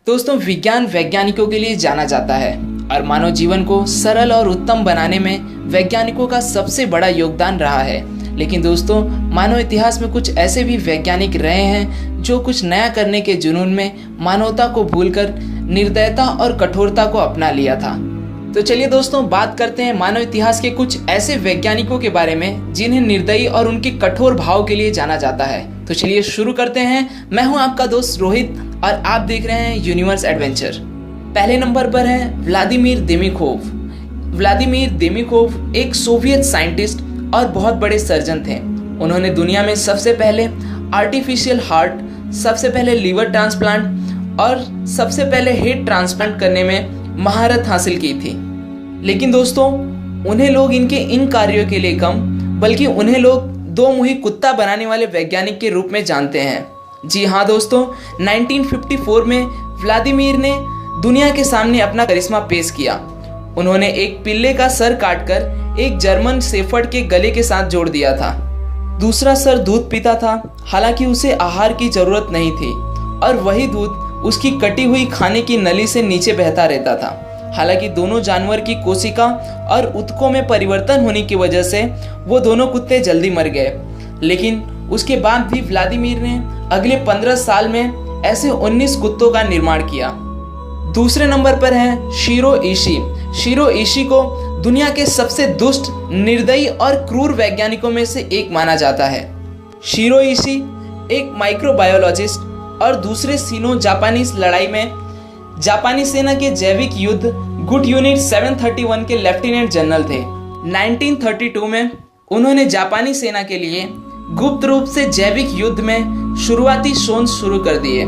दोस्तों, विज्ञान वैज्ञानिकों के लिए जाना जाता है और मानव जीवन को सरल और उत्तम बनाने में वैज्ञानिकों का सबसे बड़ा योगदान रहा है। लेकिन दोस्तों, मानव इतिहास में कुछ ऐसे भी वैज्ञानिक रहे हैं जो कुछ नया करने के जुनून में मानवता को भूलकर निर्दयता और कठोरता को अपना लिया था। तो चलिए दोस्तों, बात करते हैं मानव इतिहास के कुछ ऐसे वैज्ञानिकों के बारे में जिन्हें निर्दयी और उनके कठोर भाव के लिए जाना जाता है। तो चलिए शुरू करते हैं। मैं हूं आपका दोस्त रोहित और आप देख रहे हैं यूनिवर्स एडवेंचर। पहले नंबर पर है व्लादिमीर देमिखोव। व्लादिमीर देमिखोव एक सोवियत साइंटिस्ट और बहुत बड़े सर्जन थे। उन्होंने दुनिया में सबसे पहले आर्टिफिशियल हार्ट, सबसे पहले लीवर ट्रांसप्लांट और सबसे पहले हेड ट्रांसप्लांट करने में महारत हासिल की थी। लेकिन दोस्तों, उन्हें लोग इनके इन कार्यों के लिए कम बल्कि उन्हें लोग दो मुही कुत्ता बनाने वाले वैज्ञानिक के रूप में जानते हैं। जी हाँ दोस्तों, 1954 में व्लादिमीर ने दुनिया के सामने अपना करिश्मा पेश किया। उन्होंने एक पिल्ले का सर काटकर एक जर्मन शेफर्ड के गले के साथ जोड़ दिया था। दूसरा सर दूध पीता था, हालांकि उसे आहार की जरूरत नहीं थी और वही दूध उसकी कटी हुई खाने की नली से नीचे बहता रहता था। हालांकि दोनों जानवर की कोशिका और ऊतकों में परिवर्तन होने की वजह से वो दोनों कुत्ते जल्दी मर गए। लेकिन उसके बाद भी व्लादिमीर ने अगले 15 साल में ऐसे 19 कुत्तों का निर्माण किया। दूसरे नंबर पर है शीरो इशी। शीरो इशी को दुनिया के सबसे दुष्ट, निर्दयी और क्रूर वैज्ञानिकों में से एक माना जाता है। शीरो इशी एक माइक्रोबायोलॉजिस्ट और दूसरे सीनो जापानीज लड़ाई में जापानी सेना के जैविक युद्ध गुड यूनिट 731 के लेफ्टिनेंट जनरल थे। 1932 में उन्होंने जापानी सेना के लिए गुप्त रूप से जैविक युद्ध में शुरुआती शोध शुरू कर दिए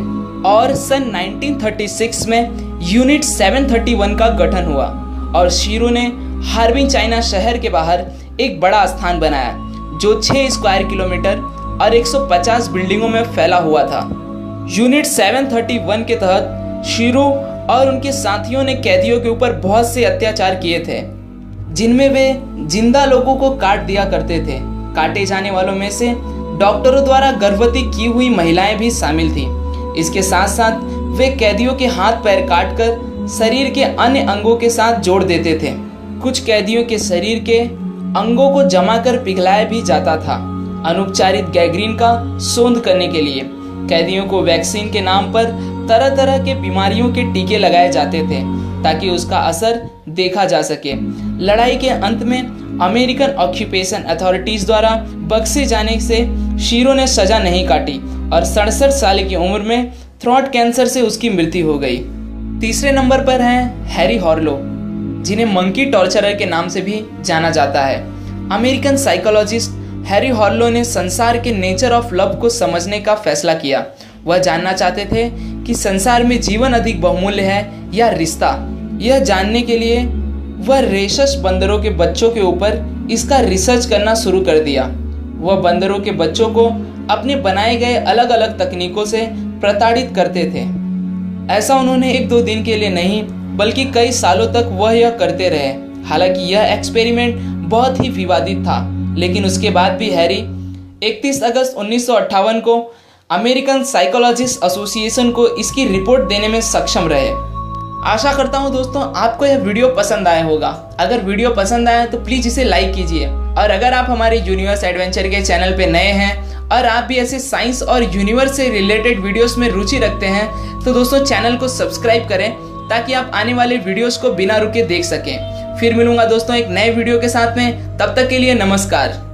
और सन 1936 में यूनिट 731 का गठन हुआ और शीरो ने हार्बिन चाइना शहर के बाहर एक बड़ा स्थान बनाया जो 6 स्क्वायर किलोमीटर और 150 बिल्डिंगों में फैला हुआ था। यूनिट 731 के तहत शीरो और उनके साथियों ने कैदियों के ऊपर बहुत से अत्याचार किए थे, जिनमें वे जिंदा लोगों को काट दिया करते थे। काटे जाने वालों में से डॉक्टरों द्वारा गर्भवती की हुई महिलाएं भी शामिल थीं। इसके साथ साथ वे कैदियों के हाथ पैर काटकर शरीर के अन्य अंगों के साथ जोड़ देते थे। कुछ कैदियों के शरीर के अंगों को जमा कर पिघलाया भी जाता था अनुपचारित गैंग्रीन का शोध करने के लिए। कैदियों को वैक्सीन के नाम पर तरह तरह के बीमारियों के टीके लगाए जाते थे ताकि उसका असर देखा जा सके। लड़ाई के अंत में अमेरिकन ऑक्यूपेशन अथॉरिटीज द्वारा बख्शे जाने से शीरो ने सजा नहीं काटी और 67 साल की उम्र में थ्रोट कैंसर से उसकी मृत्यु हो गई। तीसरे नंबर पर हैं हैरी हॉर्लो, जिन्हें मंकी टॉर्चरर के नाम से भी जाना जाता है। अमेरिकन साइकोलॉजिस्ट हैरी हॉर्लो ने संसार के नेचर ऑफ लव को समझने का फैसला किया। वह जानना चाहते थे कि संसार में जीवन अधिक बहुमूल्य है या रिश्ता। यह जानने के लिए वह रेशस बंदरों के बच्चों के ऊपर इसका रिसर्च करना शुरू कर दिया। वह बंदरों के बच्चों को अपने बनाए गए अलग अलग तकनीकों से प्रताड़ित करते थे। ऐसा उन्होंने 1-2 दिन के लिए नहीं बल्कि कई सालों तक वह यह करते रहे। हालांकि यह एक्सपेरिमेंट बहुत ही विवादित था, लेकिन उसके बाद भी हैरी 31 अगस्त 1958 को अमेरिकन साइकोलॉजिस्ट एसोसिएशन को इसकी रिपोर्ट देने में सक्षम रहे। आशा करता हूं दोस्तों आपको यह वीडियो पसंद आया होगा। अगर वीडियो पसंद आया तो प्लीज़ इसे लाइक कीजिए और अगर आप हमारे यूनिवर्स एडवेंचर के चैनल पे नए हैं और आप भी ऐसे साइंस और यूनिवर्स से रिलेटेड वीडियोस में रुचि रखते हैं तो दोस्तों चैनल को सब्सक्राइब करें ताकि आप आने वाले वीडियोस को बिना रुके देख सकें। फिर मिलूंगा दोस्तों एक नए वीडियो के साथ में, तब तक के लिए नमस्कार।